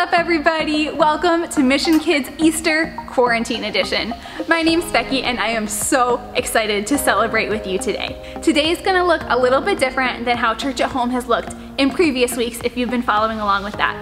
up, everybody? Welcome to Mission Kids Easter Quarantine Edition. My name's Becky and I am so excited to celebrate with you today. Today is gonna look a little bit different than how Church at Home has looked in previous weeks if you've been following along with that.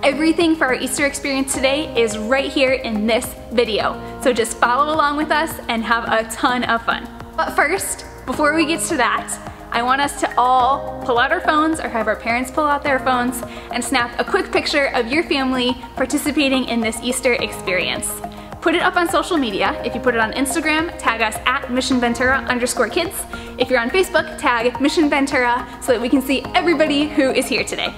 Everything for our Easter experience today is right here in this video. So just follow along with us and have a ton of fun. But first, before we get to that, I want us to all pull out our phones or have our parents pull out their phones and snap a quick picture of your family participating in this Easter experience. Put it up on social media. If you put it on Instagram, tag us at MissionVentura_kids. If you're on Facebook, tag Mission Ventura so that we can see everybody who is here today.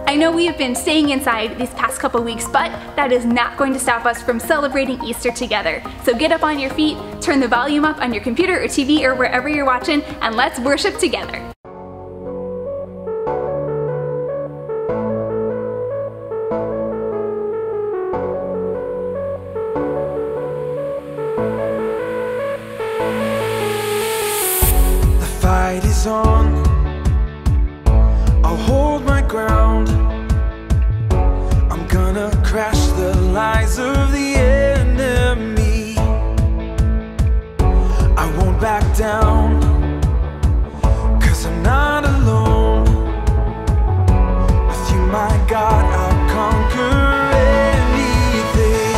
I know we have been staying inside these past couple weeks, but that is not going to stop us from celebrating Easter together. So get up on your feet, turn the volume up on your computer or TV or wherever you're watching, and let's worship together. The fight is on. I'll hold my ground. I'm gonna crash the lies of the enemy. I won't back down, 'cause I'm not alone. With you, my God, I'll conquer anything.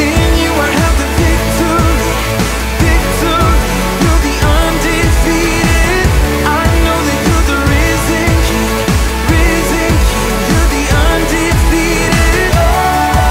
In you I have the victory, victory. You're the undefeated. I know that you're the risen King, risen King. You're the undefeated. Oh,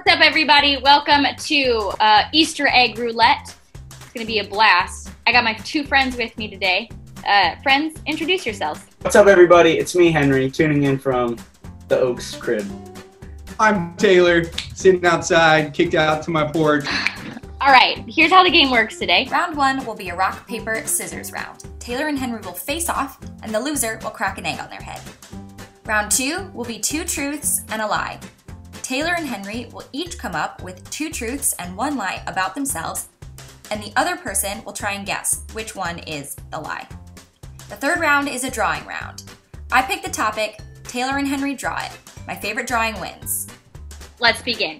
What's up, everybody? Welcome to Easter egg roulette. It's gonna be a blast. I got my two friends with me today. Friends, introduce yourselves. What's up, everybody? It's me, Henry, tuning in from the Oaks crib. I'm Taylor, sitting outside, kicked out to my porch. All right, here's how the game works today. Round 1 will be a rock, paper, scissors round. Taylor and Henry will face off, and the loser will crack an egg on their head. Round 2 will be 2 truths and a lie. Taylor and Henry will each come up with 2 truths and 1 lie about themselves, and the other person will try and guess which one is the lie. The third round is a drawing round. I pick the topic, Taylor and Henry draw it. My favorite drawing wins. Let's begin.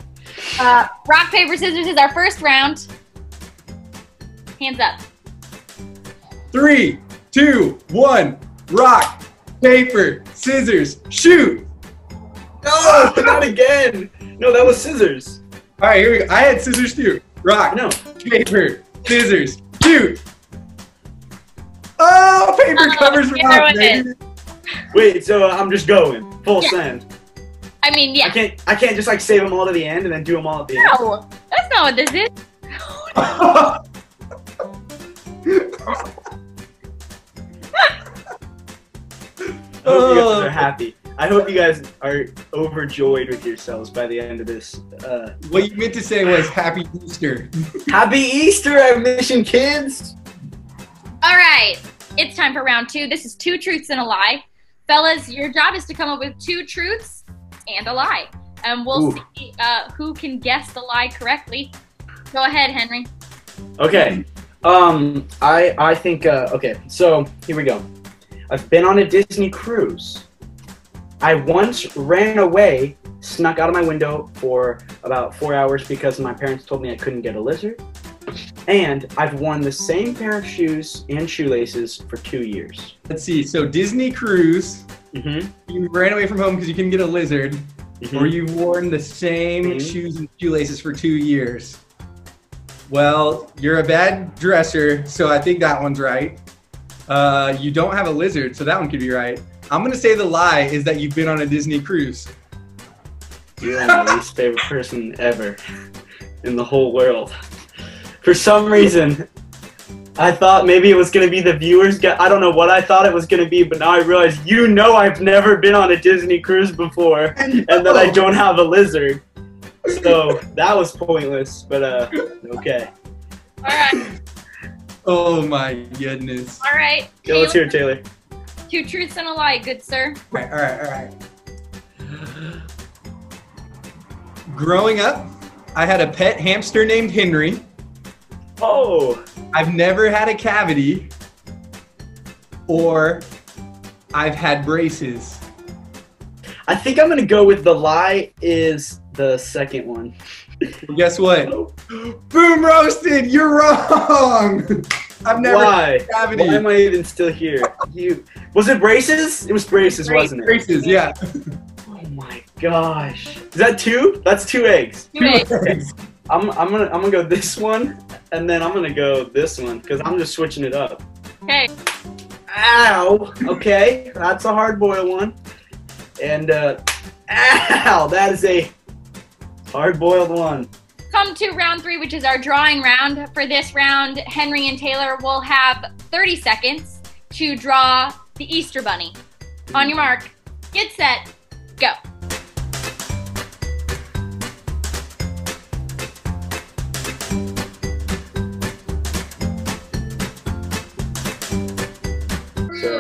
Rock, paper, scissors is our first round. Hands up. 3, 2, 1, rock, paper, scissors, shoot! No, not again. No, that was scissors. All right, here we go. I had scissors too. Rock, No. paper, scissors, shoot! Oh, paper covers Taylor rock, wins. baby. Wait, so I'm just going full send. I mean, yeah. I can't just like save them all to the end and then do them all at the end. No, that's not what this is. I hope you guys are happy. I hope you guys are overjoyed with yourselves by the end of this. What you meant to say was Happy Easter. Happy Easter, our Mission Kids! All right, it's time for round 2. This is 2 truths and a lie. Fellas, your job is to come up with 2 truths and a lie. And we'll see who can guess the lie correctly. Go ahead, Henry. Okay. I think, okay, so here we go. I've been on a Disney cruise. I once ran away, snuck out of my window for about 4 hours because my parents told me I couldn't get a lizard. And I've worn the same pair of shoes and shoelaces for 2 years. Let's see, so Disney cruise, Mm-hmm. you ran away from home because you couldn't get a lizard, or you've worn the same shoes and shoelaces for 2 years. Well, you're a bad dresser, so I think that one's right. You don't have a lizard, so that one could be right. I'm gonna say the lie is that you've been on a Disney cruise. You're my least favorite person ever in the whole world. For some reason, I thought maybe it was going to be the viewers. I don't know what I thought it was going to be, but now I realize I've never been on a Disney cruise before, and that I don't have a lizard. So that was pointless, but okay. All right. Oh my goodness. All right. Yo, let's hear it, Taylor. 2 truths and a lie, good sir. All right. Growing up, I had a pet hamster named Henry. Oh, I've never had a cavity, or I've had braces. I think I'm going to go with the lie is the second one. Well, guess what? Boom roasted, you're wrong. I've never had a cavity. Why am I even still here? Was it braces? It was braces, wasn't it? Braces, yeah. Oh my gosh. Is that 2? That's 2 eggs. 2 eggs. I'm gonna go this one, and then I'm gonna go this one, because I'm just switching it up. Okay. Ow! Okay, that's a hard-boiled one. And, ow! That is a hard-boiled one. Come to round 3, which is our drawing round. For this round, Henry and Taylor will have 30 seconds to draw the Easter Bunny. On your mark, get set, go.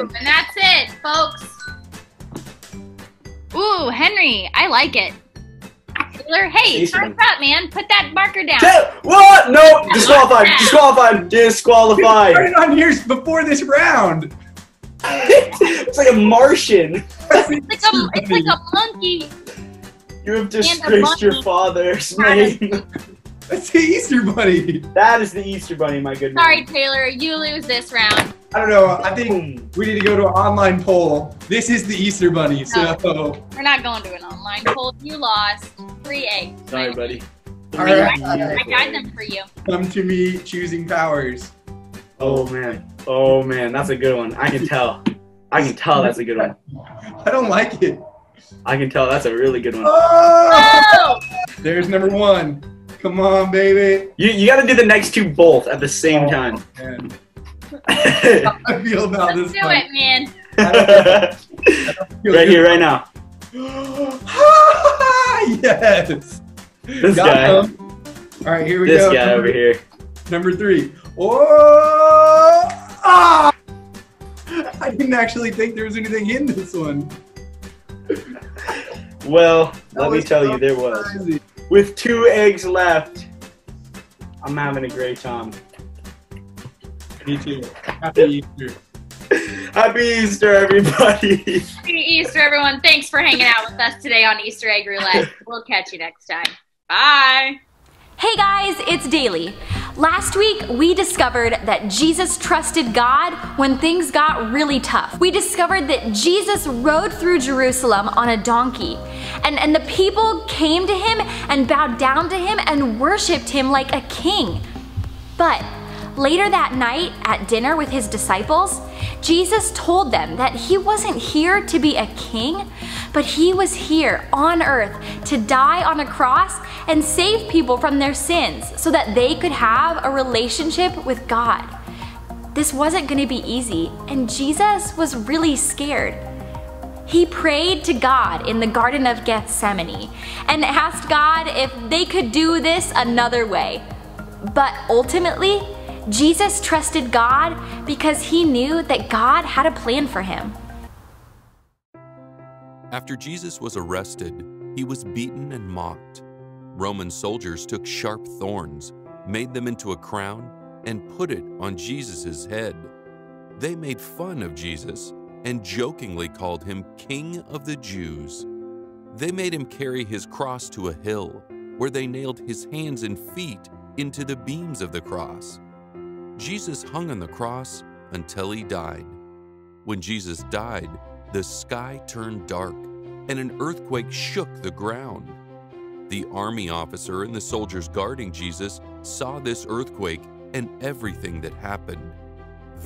And that's it, folks. Ooh, Henry, I like it. Taylor, hey, time's up, man. Put that marker down. What? No! Disqualified! Disqualified! Disqualified! Started on yours before this round. It's like a Martian. It's like a monkey. You have disgraced your father's name. That's the Easter Bunny. That is the Easter Bunny, my good man. Sorry, Taylor, you lose this round. I don't know. I think we need to go to an online poll. This is the Easter Bunny, so. We're not going to an online poll. You lost 3 eggs. Sorry, buddy. All right. I got them for you. Come to me, choosing powers. Oh man, that's a good one. I can tell. That's a good one. I don't like it. I can tell that's a really good one. Oh! There's number 1. Come on, baby. You got to do the next 2 both at the same time. Man. How I feel about Let's this do one. it, man. Right here, right now. Yes. This Got guy. him. All right, here we This go. guy over here. Number 3. Oh! Ah! I didn't actually think there was anything in this one. Well, let me was tell so you, there was. crazy. With 2 eggs left, I'm having a great time. Me too. Happy Easter. Happy Easter, everybody. Happy Easter, everyone. Thanks for hanging out with us today on Easter Egg Roulette. We'll catch you next time. Bye. Hey guys, it's Daily. Last week, we discovered that Jesus trusted God when things got really tough. We discovered that Jesus rode through Jerusalem on a donkey, and the people came to him and bowed down to him and worshiped him like a king. But later that night at dinner with his disciples, Jesus told them that he wasn't here to be a king, but he was here on earth to die on a cross and save people from their sins so that they could have a relationship with God. This wasn't going to be easy, and Jesus was really scared. He prayed to God in the Garden of Gethsemane and asked God if they could do this another way. But ultimately, Jesus trusted God because he knew that God had a plan for him. After Jesus was arrested, he was beaten and mocked. Roman soldiers took sharp thorns, made them into a crown, and put it on Jesus' head. They made fun of Jesus and jokingly called him King of the Jews. They made him carry his cross to a hill, where they nailed his hands and feet into the beams of the cross. Jesus hung on the cross until he died. When Jesus died, the sky turned dark, and an earthquake shook the ground. The army officer and the soldiers guarding Jesus saw this earthquake and everything that happened.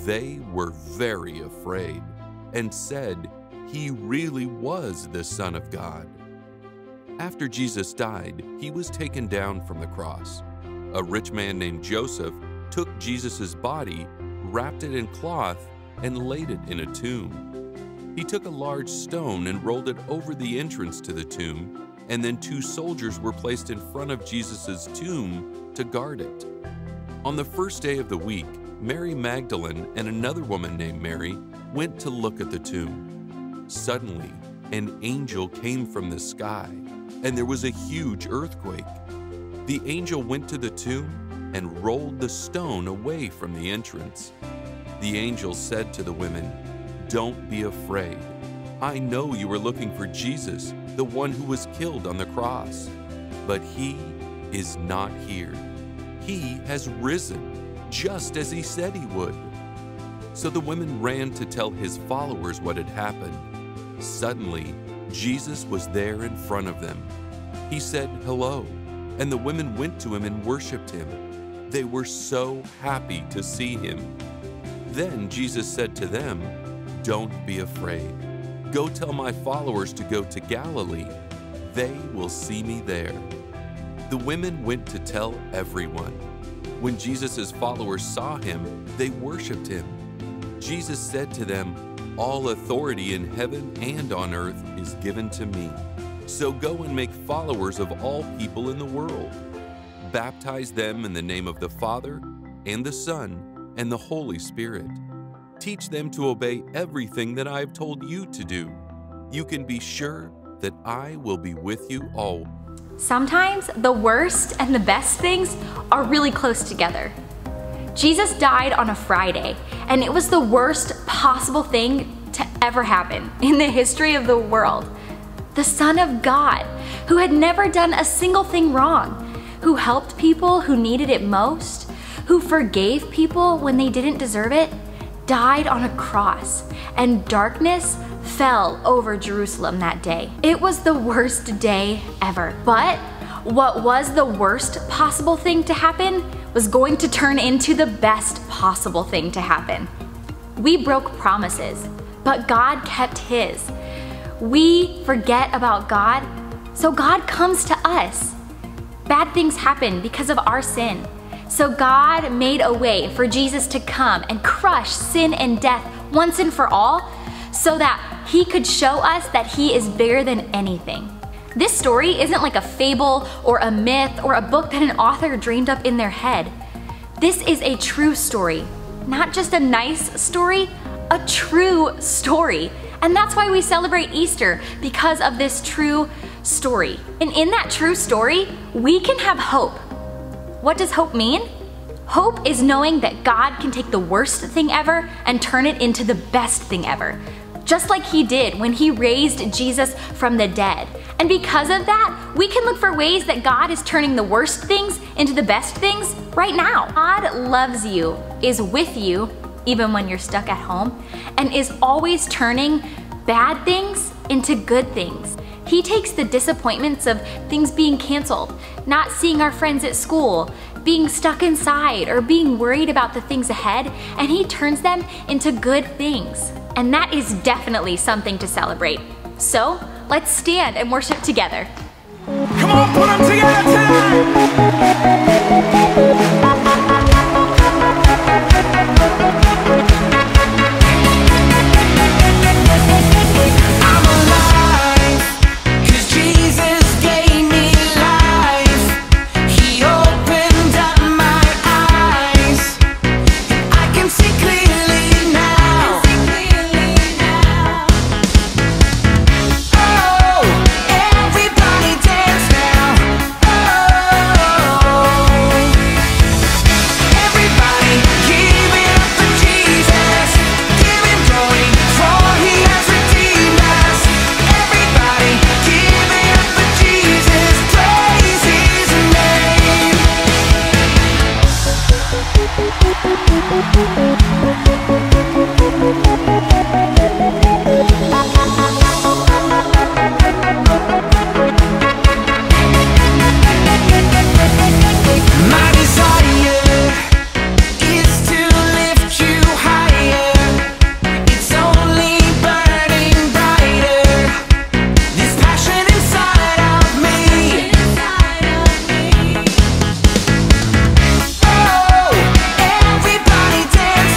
They were very afraid and said he really was the Son of God. After Jesus died, he was taken down from the cross. A rich man named Joseph took Jesus' body, wrapped it in cloth, and laid it in a tomb. He took a large stone and rolled it over the entrance to the tomb, and then 2 soldiers were placed in front of Jesus' tomb to guard it. On the first day of the week, Mary Magdalene and another woman named Mary went to look at the tomb. Suddenly, an angel came from the sky, and there was a huge earthquake. The angel went to the tomb and rolled the stone away from the entrance. The angel said to the women, "Don't be afraid. I know you are looking for Jesus, the one who was killed on the cross. But he is not here. He has risen, just as he said he would." So the women ran to tell his followers what had happened. Suddenly, Jesus was there in front of them. He said hello, and the women went to him and worshiped him. They were so happy to see him. Then Jesus said to them, "Don't be afraid. Go tell my followers to go to Galilee. They will see me there." The women went to tell everyone. When Jesus' followers saw him, they worshiped him. Jesus said to them, "All authority in heaven and on earth is given to me. So go and make followers of all people in the world. Baptize them in the name of the Father and the Son and the Holy Spirit. Teach them to obey everything that I have told you to do. You can be sure that I will be with you always." Sometimes the worst and the best things are really close together. Jesus died on a Friday, and it was the worst possible thing to ever happen in the history of the world. The Son of God, who had never done a single thing wrong, who helped people who needed it most, who forgave people when they didn't deserve it, died on a cross, and darkness fell over Jerusalem that day. It was the worst day ever. But what was the worst possible thing to happen was going to turn into the best possible thing to happen. We broke promises, but God kept his. We forget about God, so God comes to us. Bad things happen because of our sin. So God made a way for Jesus to come and crush sin and death once and for all, so that he could show us that he is bigger than anything. This story isn't like a fable or a myth or a book that an author dreamed up in their head. This is a true story, not just a nice story, a true story. And that's why we celebrate Easter, because of this true story. And in that true story, we can have hope. What does hope mean? Hope is knowing that God can take the worst thing ever and turn it into the best thing ever. Just like he did when he raised Jesus from the dead. And because of that, we can look for ways that God is turning the worst things into the best things right now. God loves you, is with you, even when you're stuck at home, and is always turning bad things into good things. He takes the disappointments of things being canceled, not seeing our friends at school, being stuck inside, or being worried about the things ahead, and he turns them into good things. And that is definitely something to celebrate. So, let's stand and worship together. Come on, put them together I'm alive, 'cause Jesus gave me life. He opened up my eyes, and I can see clearly now. Oh, everybody dance now. Oh, everybody give it up for Jesus. Give him glory, for he has redeemed us. Everybody give it up for Jesus. Praise his name. My desire is to lift you higher. It's only burning brighter. This passion inside of me. Oh, everybody dance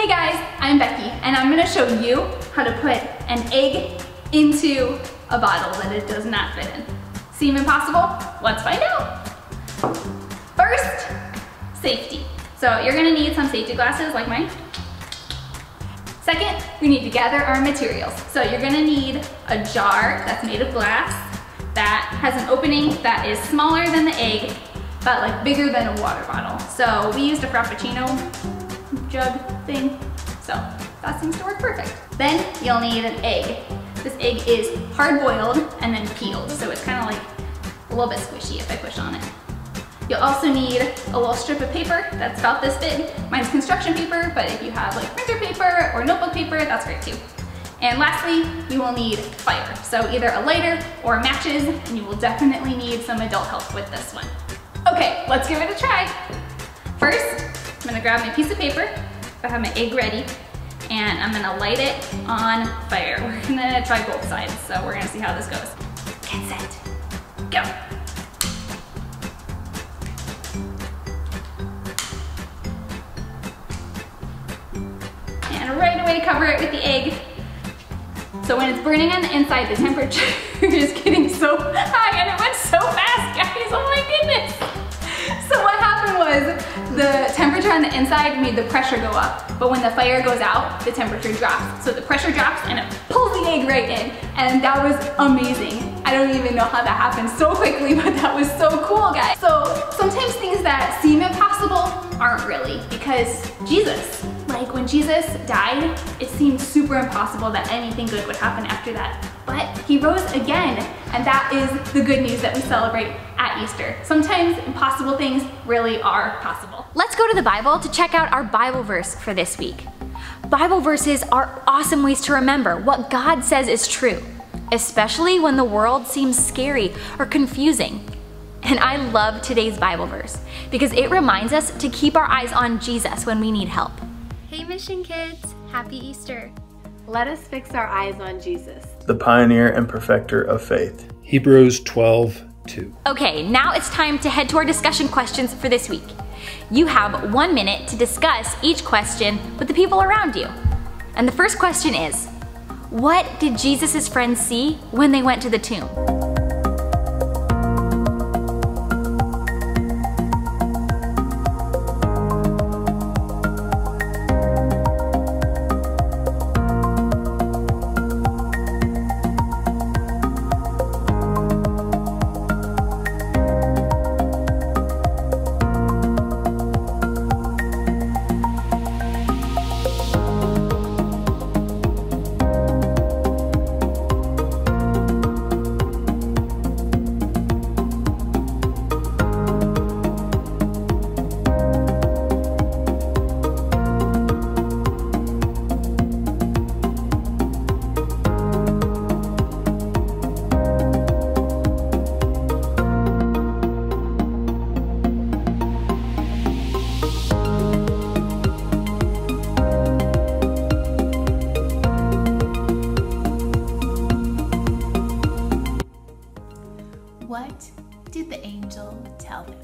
Hey guys, I'm Becky, and I'm gonna show you how to put an egg into a bottle that it does not fit in. Seem impossible? Let's find out. First, safety. So you're gonna need some safety glasses like mine. Second, we need to gather our materials. So you're gonna need a jar that's made of glass that has an opening that is smaller than the egg, but like bigger than a water bottle. So we used a Frappuccino jug thing, so that seems to work perfect. Then you'll need an egg. This egg is hard boiled and then peeled, so it's kind of like a little bit squishy if I push on it. You'll also need a little strip of paper that's about this big. Mine's construction paper, but if you have like printer paper or notebook paper, that's great too. And lastly, you will need fire. So either a lighter or matches, and you will definitely need some adult help with this one. Okay, let's give it a try. First, I'm gonna grab my piece of paper. I have my egg ready, and I'm gonna light it on fire. We're gonna try both sides, so we're gonna see how this goes. Get set, go. And right away cover it with the egg. So when it's burning on the inside, the temperature is getting so high, and it went so fast, guys, oh my goodness. So what happened was the temperature on the inside made the pressure go up, but when the fire goes out, the temperature drops. So the pressure drops and it pulls the egg right in, and that was amazing. I don't even know how that happened so quickly, but that was so cool, guys. So sometimes things that seem impossible aren't really, because Jesus, like when Jesus died, it seemed super impossible that anything good would happen after that. But he rose again, and that is the good news that we celebrate at Easter. Sometimes impossible things really are possible. Let's go to the Bible to check out our Bible verse for this week. Bible verses are awesome ways to remember what God says is true, especially when the world seems scary or confusing. And I love today's Bible verse because it reminds us to keep our eyes on Jesus when we need help. Hey Mission Kids, happy Easter. Let us fix our eyes on Jesus, the pioneer and perfecter of faith. Hebrews 12:2. Okay, now it's time to head to our discussion questions for this week. You have 1 minute to discuss each question with the people around you. And the first question is, what did Jesus' friends see when they went to the tomb? What did the angel tell them?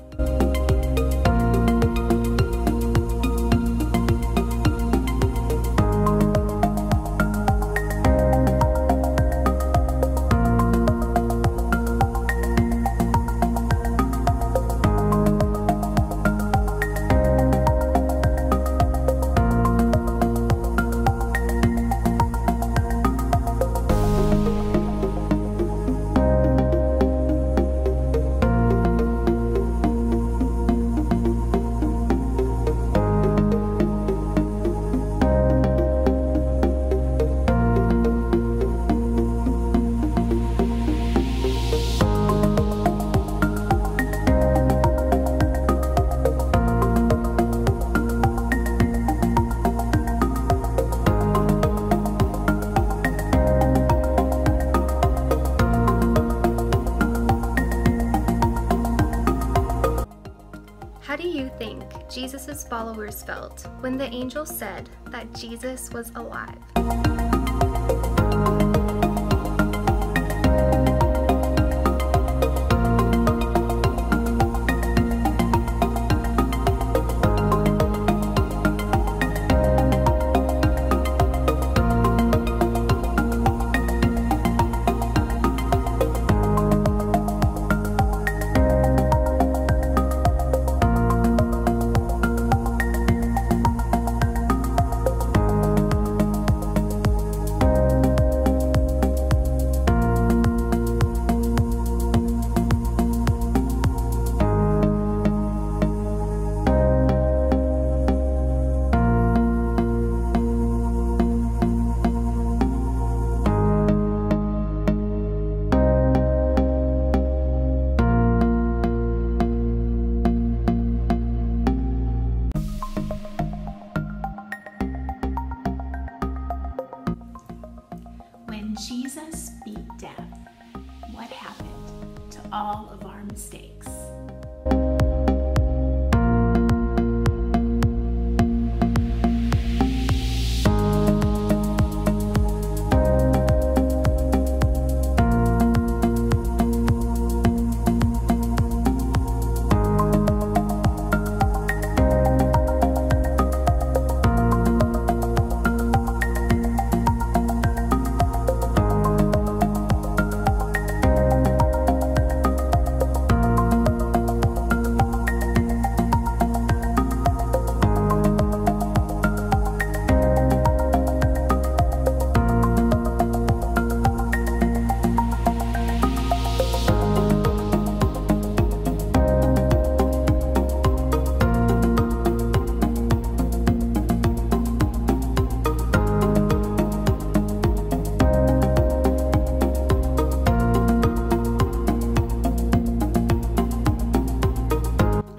How do you think Jesus' followers felt when the angel said that Jesus was alive? Jesus beat death, what happened to all of our mistakes?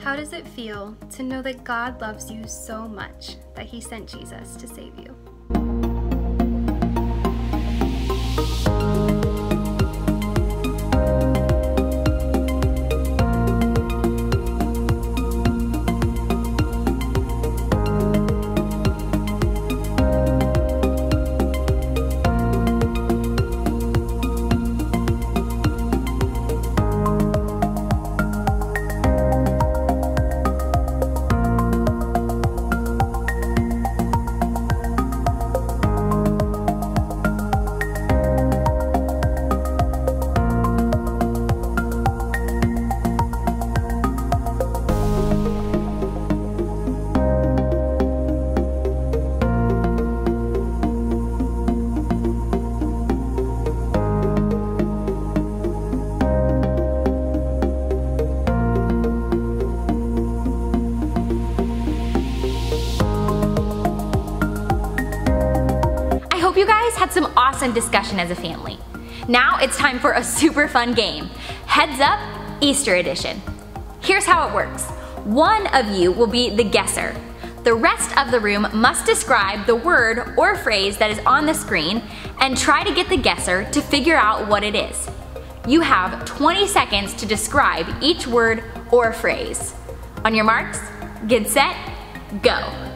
How does it feel to know that God loves you so much that He sent Jesus to save you? I hope you guys had some awesome discussion as a family. Now it's time for a super fun game. Heads Up Easter Edition. Here's how it works. One of you will be the guesser. The rest of the room must describe the word or phrase that is on the screen and try to get the guesser to figure out what it is. You have 20 seconds to describe each word or phrase. On your marks, get set, go.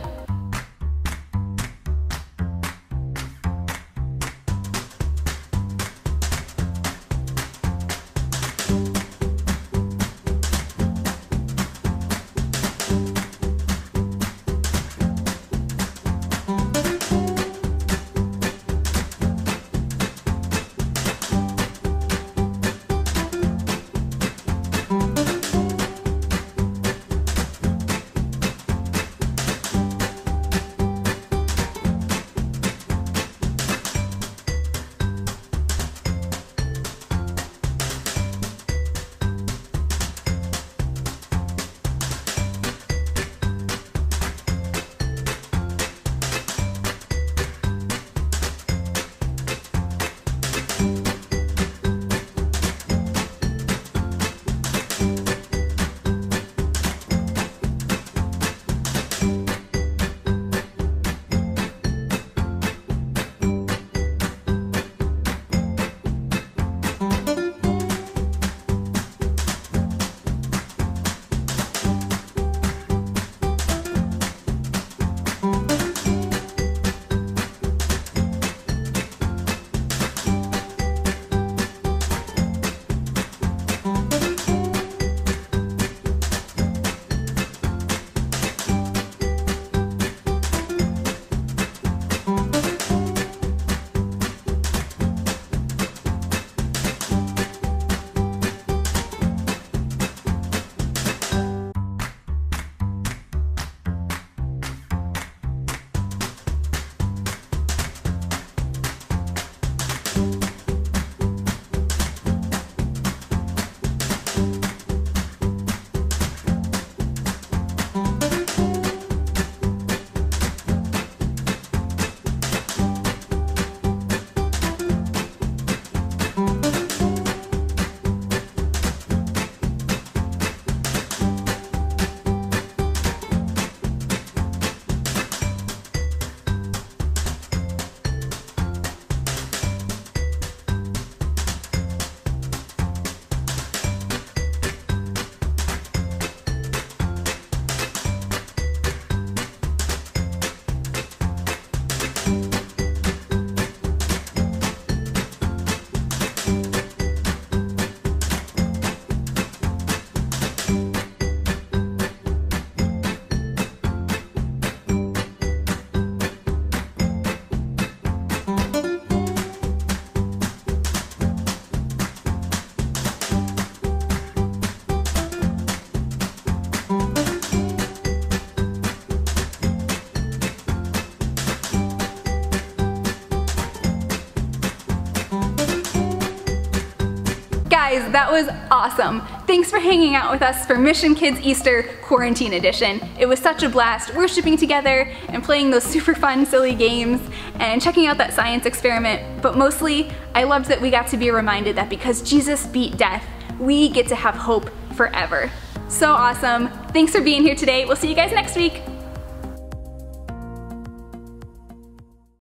Guys, that was awesome. Thanks for hanging out with us for Mission Kids Easter Quarantine Edition. It was such a blast worshiping together and playing those super fun, silly games and checking out that science experiment. But mostly, I loved that we got to be reminded that because Jesus beat death, we get to have hope forever. So awesome. Thanks for being here today. We'll see you guys next week.